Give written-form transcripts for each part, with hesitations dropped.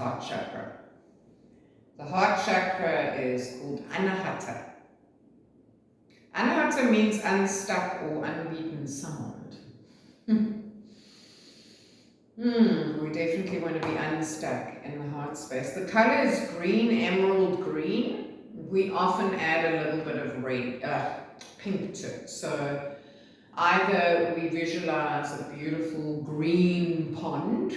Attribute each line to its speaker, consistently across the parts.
Speaker 1: heart chakra. The heart chakra is called Anahata. Anahata means unstuck or unbeaten sound. We definitely want to be unstuck in the heart space. The color is green, emerald green. We often add a little bit of pink to it. So either we visualize a beautiful green pond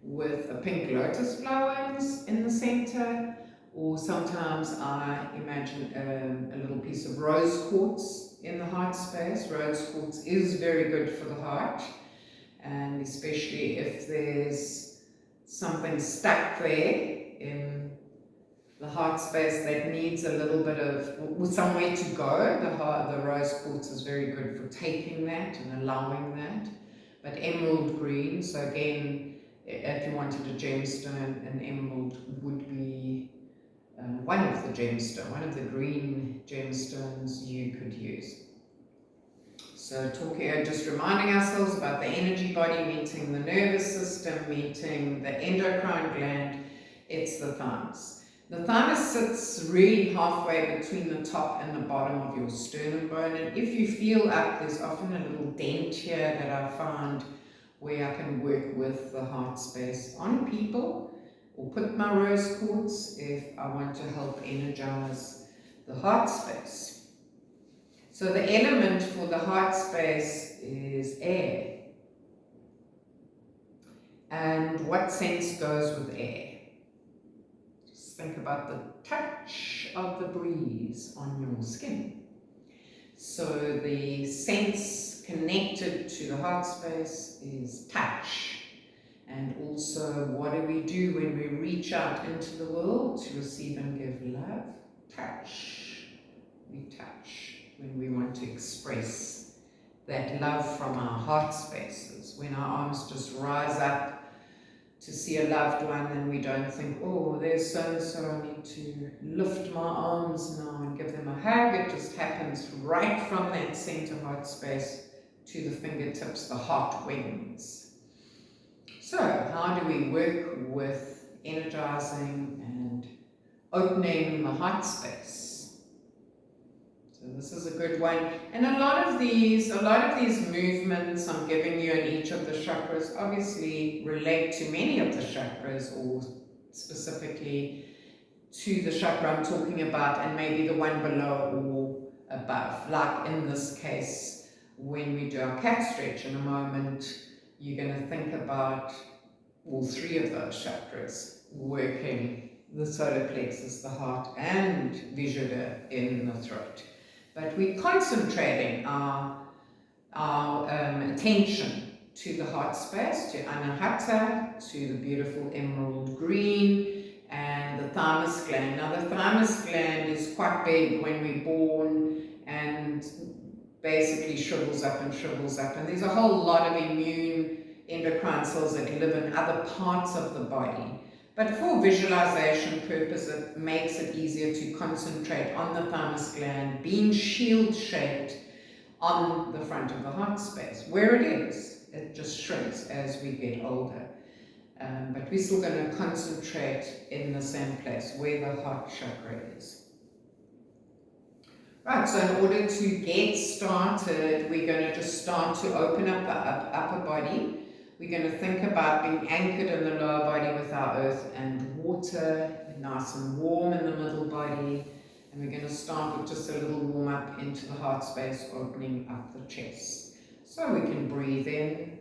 Speaker 1: with a pink lotus flower in the center, or sometimes I imagine a little piece of rose quartz in the heart space. Rose quartz is very good for the heart, and especially if there's something stuck there in the heart space that needs a little bit of somewhere to go. The rose quartz is very good for taking that and allowing that. But emerald green, so again, if you wanted a gemstone, an emerald would be one of the green gemstones you could use. So just reminding ourselves about the energy body meeting the nervous system, meeting the endocrine gland. It's the thymus. The thymus sits really halfway between the top and the bottom of your sternum bone, and if you feel up, there's often a little dent here that I found where I can work with the heart space on people, or put my rose quartz if I want to help energize the heart space. So the element for the heart space is air. And what sense goes with air? Just think about the touch of the breeze on your skin. So the sense connected to the heart space is touch. And also, what do we do when we reach out into the world to receive and give love? Touch. We touch when we want to express that love from our heart spaces. When our arms just rise up to see a loved one and we don't think, oh, there's so-and-so, I need to lift my arms now and give them a hug. It just happens right from that center heart space to the fingertips, the heart wings. So how do we work with energizing and opening the heart space? So this is a good one. And a lot of these movements I'm giving you in each of the chakras obviously relate to many of the chakras, or specifically to the chakra I'm talking about, and maybe the one below or above. Like in this case, when we do our cat stretch in a moment, you're going to think about all three of those chakras working: the solar plexus, the heart, and Vishuddha in the throat. But we're concentrating our attention to the heart space, to Anahata, to the beautiful emerald green, and the thymus gland. Now the thymus gland is quite big when we're born and basically shrivels up, and there's a whole lot of immune endocrine cells that live in other parts of the body. But for visualization purpose, it makes it easier to concentrate on the thymus gland being shield-shaped on the front of the heart space. Where it is, it just shrinks as we get older. But we're still going to concentrate in the same place, where the heart chakra is. Right, so in order to get started, we're going to just start to open up the upper body. We're going to think about being anchored in the lower body with our earth and water, nice and warm in the middle body. And we're going to start with just a little warm up into the heart space, opening up the chest. So we can breathe in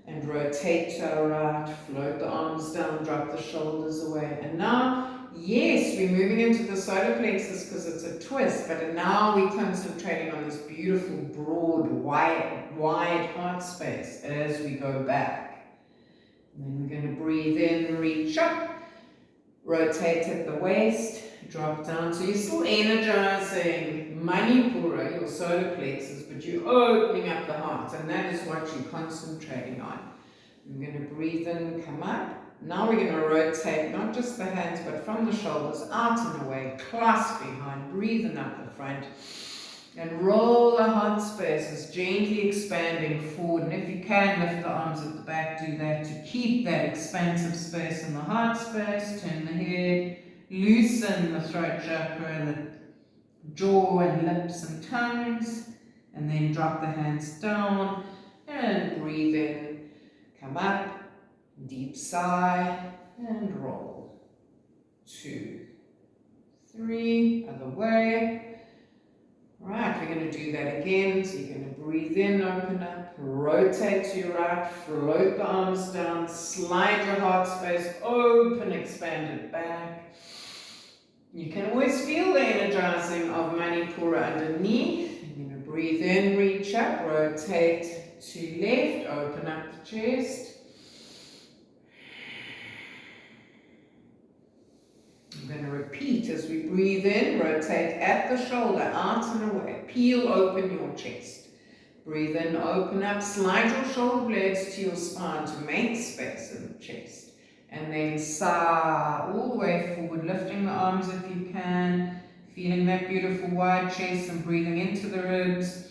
Speaker 1: and rotate to our right, float the arms down, drop the shoulders away. And now, yes, we're moving into the solar plexus because it's a twist, but now we're concentrating on this beautiful, broad, wide heart space as we go back. And then we're going to breathe in, reach up, rotate at the waist, drop down. So you're still energizing Manipura, your solar plexus, but you're opening up the heart, and that is what you're concentrating on. We're going to breathe in, come up. Now we're going to rotate not just the hands, but from the shoulders out and away, clasp behind, breathing up the front. And roll the heart spaces, gently expanding forward. And if you can, lift the arms at the back, do that to keep that expansive space in the heart space. Turn the head, loosen the throat chakra, the jaw and lips and tongues. And then drop the hands down and breathe in. Come up, deep sigh, and roll. 2, 3, other way. Right, we're going to do that again. So you're going to breathe in, open up, rotate to your right, float the arms down, slide your heart space, open, expand it back. You can always feel the energizing of Manipura underneath. You're going to breathe in, reach up, rotate to left, open up the chest. I'm going to repeat as we breathe in, rotate at the shoulder, out and away. Peel open your chest. Breathe in, open up, slide your shoulder blades to your spine to make space in the chest. And then sigh all the way forward, lifting the arms if you can, feeling that beautiful wide chest and breathing into the ribs.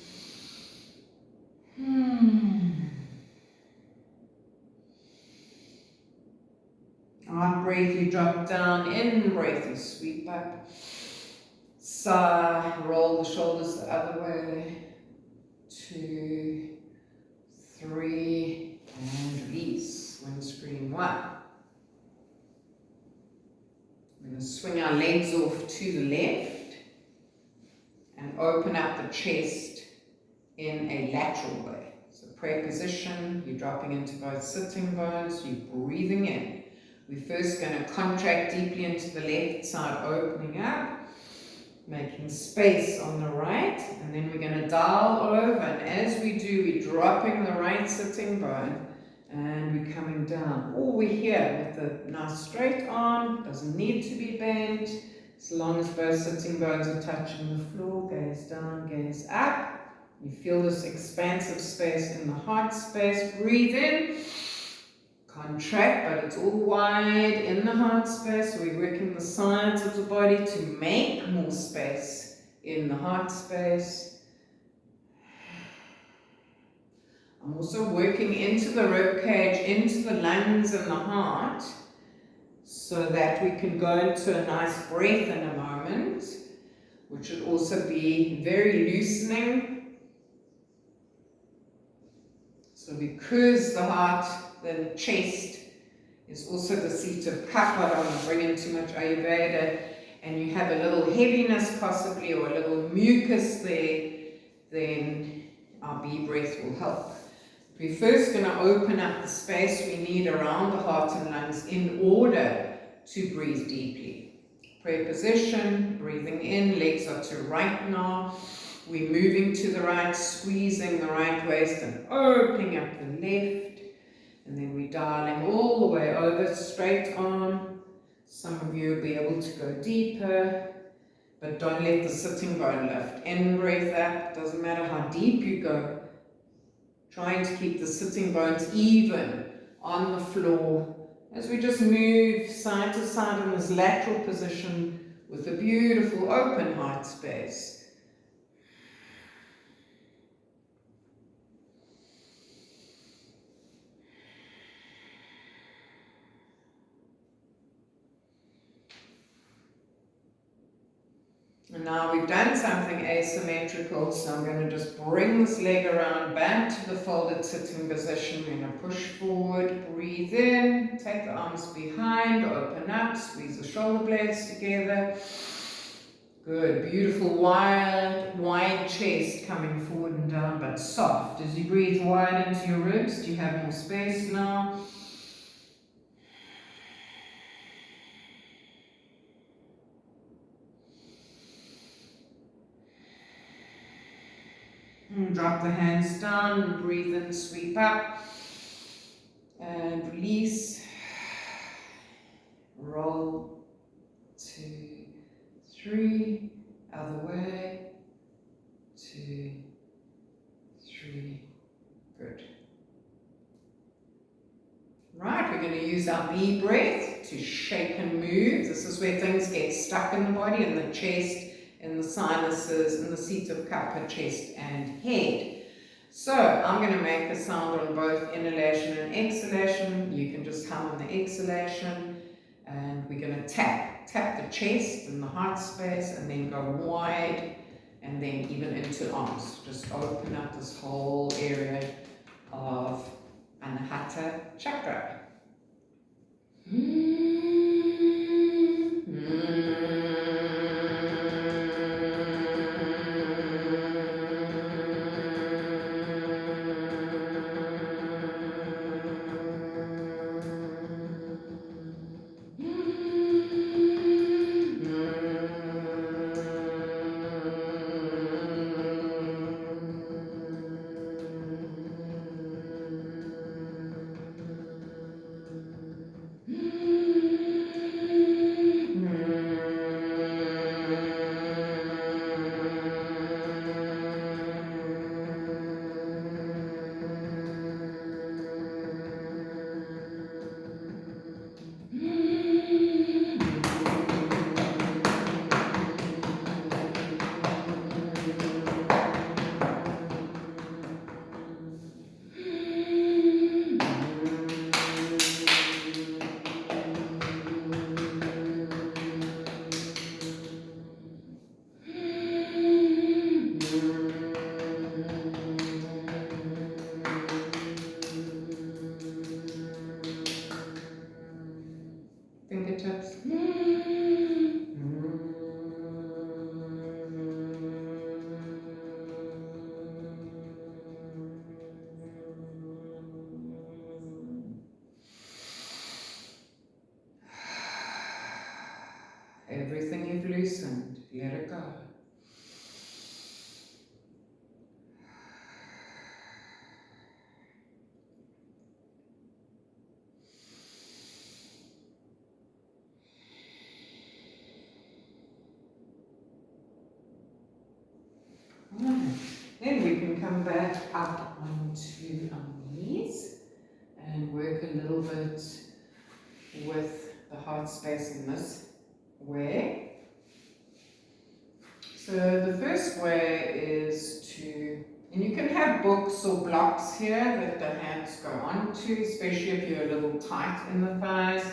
Speaker 1: Out breath, you drop down. In breath, you sweep up. Sigh, roll the shoulders the other way. 2, 3, and release. Windscreen 1. We're going to swing our legs off to the left and open up the chest in a lateral way. So prayer position, you're dropping into both sitting bones, you're breathing in. We're first going to contract deeply into the left side, opening up, making space on the right, and then we're going to dial over, and as we do, we're dropping the right sitting bone, and we're coming down. Or we're here with a nice straight arm, doesn't need to be bent, as long as both sitting bones are touching the floor. Gaze down, gaze up. You feel this expansive space in the heart space. Breathe in. Contract, but it's all wide in the heart space. So we're working the sides of the body to make more space in the heart space. I'm also working into the rib cage, into the lungs and the heart, so that we can go into a nice breath in a moment, which would also be very loosening. So because the heart, the chest is also the seat of Kapha. I don't want to bring in too much Ayurveda, and you have a little heaviness possibly or a little mucus there, then our B breath will help. We're first going to open up the space we need around the heart and lungs in order to breathe deeply. Prayer position, breathing in, legs are to right now. We're moving to the right, squeezing the right waist and opening up the left. And then we're dialing all the way over, straight arm. Some of you will be able to go deeper, but don't let the sitting bone lift. In breath up, doesn't matter how deep you go. Trying to keep the sitting bones even on the floor as we just move side to side in this lateral position with a beautiful open heart space. And now we've done something asymmetrical, so I'm going to just bring this leg around back to the folded sitting position. We're going to push forward, breathe in, take the arms behind, open up, squeeze the shoulder blades together. Good, beautiful wide chest coming forward and down, but soft. As you breathe wide into your ribs, do you have more space now? And drop the hands down, breathe in, sweep up, and release. Roll, 2, 3, other way, 2, 3, good. Right, we're going to use our B breath to shake and move. This is where things get stuck in the body and the chest in the sinuses, in the seat of kapha, chest and head. So I'm going to make a sound on both inhalation and exhalation. You can just hum on the exhalation, and we're going to tap the chest and the heart space, and then go wide, and then even into arms. Just open up this whole area of Anahata Chakra. Fingertips. Everything you've loosened, let it go. Right. Then we can come back up onto our knees and work a little bit with the heart space in this way. So the first way is to, and you can have books or blocks here that the hands go onto, especially if you're a little tight in the thighs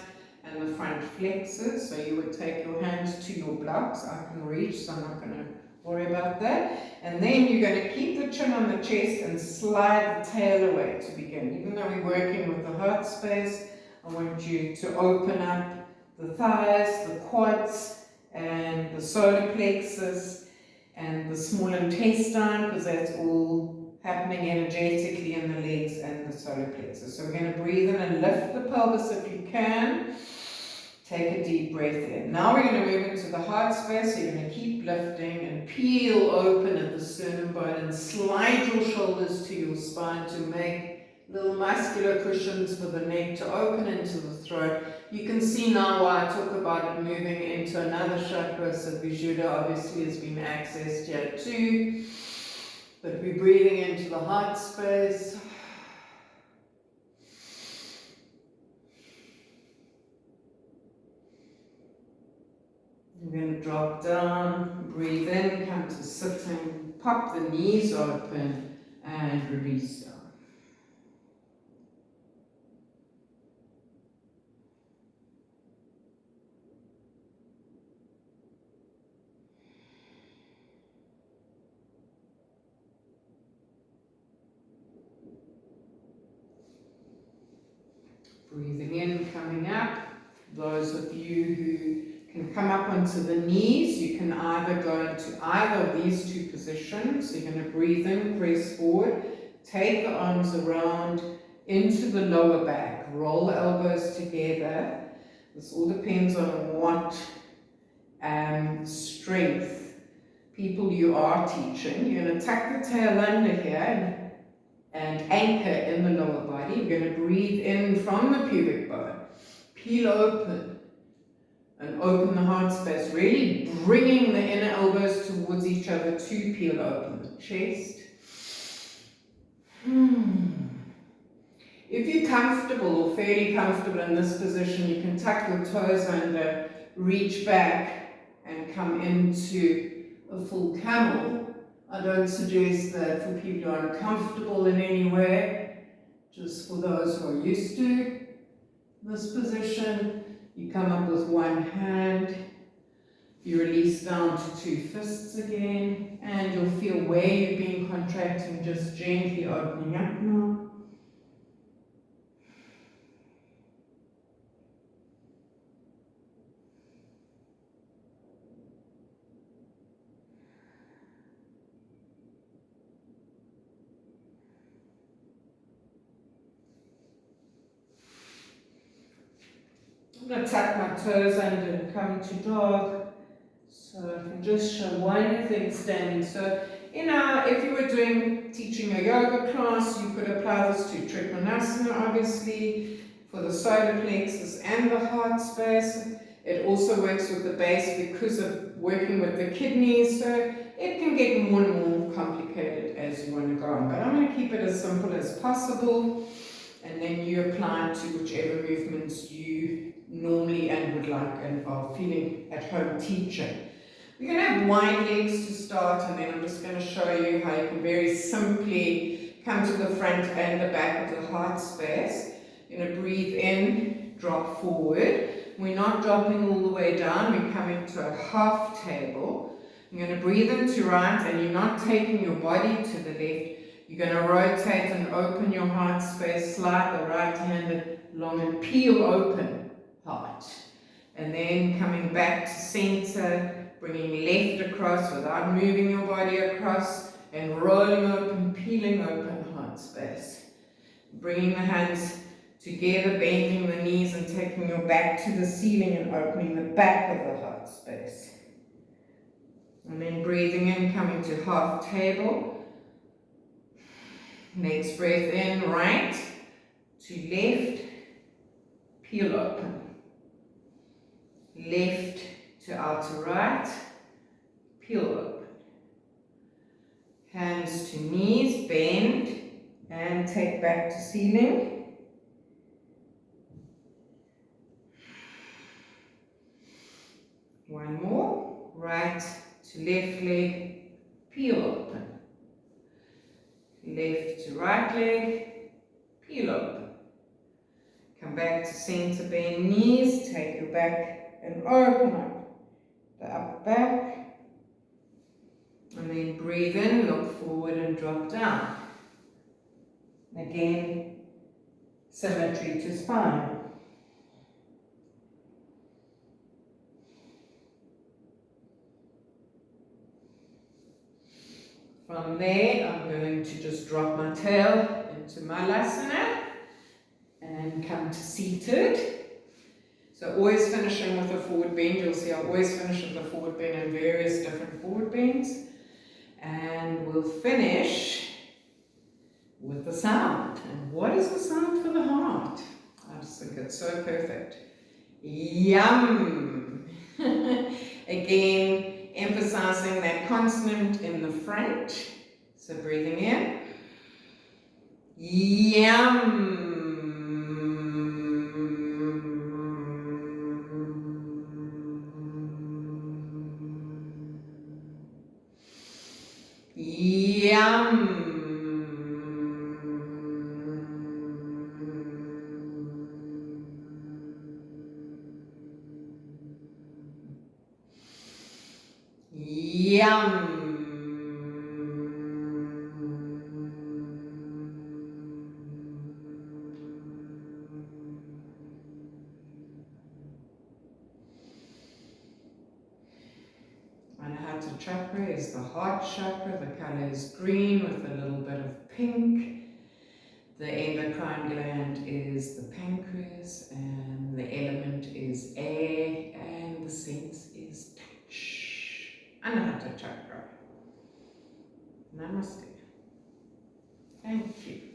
Speaker 1: and the front flexors. So you would take your hands to your blocks. I can reach, so I'm not going to worry about that. And then you're going to keep the chin on the chest and slide the tail away to begin. Even though we're working with the heart space, I want you to open up the thighs, the quads, and the solar plexus, and the small intestine, because that's all happening energetically in the legs and the solar plexus. So we're going to breathe in and lift the pelvis if you can. Take a deep breath in. Now we're going to move into the heart space. So you're going to keep lifting and peel open at the sternum bone and slide your shoulders to your spine to make little muscular cushions for the neck to open into the throat. You can see now why I talk about it moving into another chakra. So Vishuddha obviously has been accessed here too. But we're breathing into the heart space. We're going to drop down, breathe in, come to sitting, pop the knees open and release down. Breathing in, coming up. Those of you who can come up onto the knees, you can either go into either of these two positions. So you're going to breathe in, press forward, take the arms around into the lower back, roll the elbows together. This all depends on what strength people you are teaching. You're going to tuck the tail under here and anchor in the lower body. You're going to breathe in from the pubic bone, peel open and open the heart space, really bringing the inner elbows towards each other to peel open the chest. If you're comfortable or fairly comfortable in this position, you can tuck your toes under, reach back and come into a full camel. I don't suggest that for people who are uncomfortable in any way, just for those who are used to this position. You come up with one hand, you release down to two fists again, and you'll feel where you've been contracting, just gently opening up now. I'm going to tuck my toes under and come to dog. So I can just show one thing standing. So, if you were teaching a yoga class, you could apply this to Trikonasana, obviously, for the solar plexus and the heart space. It also works with the base because of working with the kidneys, so it can get more and more complicated as you want to go on. But I'm going to keep it as simple as possible, and then you apply it to whichever movements you normally and would like and are feeling at home teaching. We're going to have wide legs to start, and then I'm just going to show you how you can very simply come to the front and the back of the heart space. You're going to breathe in, drop forward. We're not dropping all the way down, we're coming to a half table. You're going to breathe into right, and you're not taking your body to the left. You're going to rotate and open your heart space, slide the right hand along and peel open heart. And then coming back to center, bringing left across without moving your body across, and rolling open, peeling open heart space. Bringing the hands together, bending the knees and taking your back to the ceiling and opening the back of the heart space. And then breathing in, coming to half table. Next breath in, right to left, peel open. Left to outer right, peel open. Hands to knees, bend and take back to ceiling. One more, right to left leg, peel open. Left to right leg, peel open. Come back to center, bend knees, take your back and open up the upper back. And then breathe in, look forward and drop down. Again, symmetry to spine. From there, I'm going to just drop my tail into Malasana and come to seated. So always finishing with a forward bend. You'll see I always finish with a forward bend and various different forward bends. And we'll finish with the sound. And what is the sound for the heart? I just think it's so perfect. Yum! Again, emphasizing that consonant in the front. So breathing in. Yum! Yum! Yum! Chakra is the heart chakra. The color is green with a little bit of pink. The endocrine gland is the pancreas, and the element is air, and the sense is touch. Anahata chakra. Namaste. Thank you.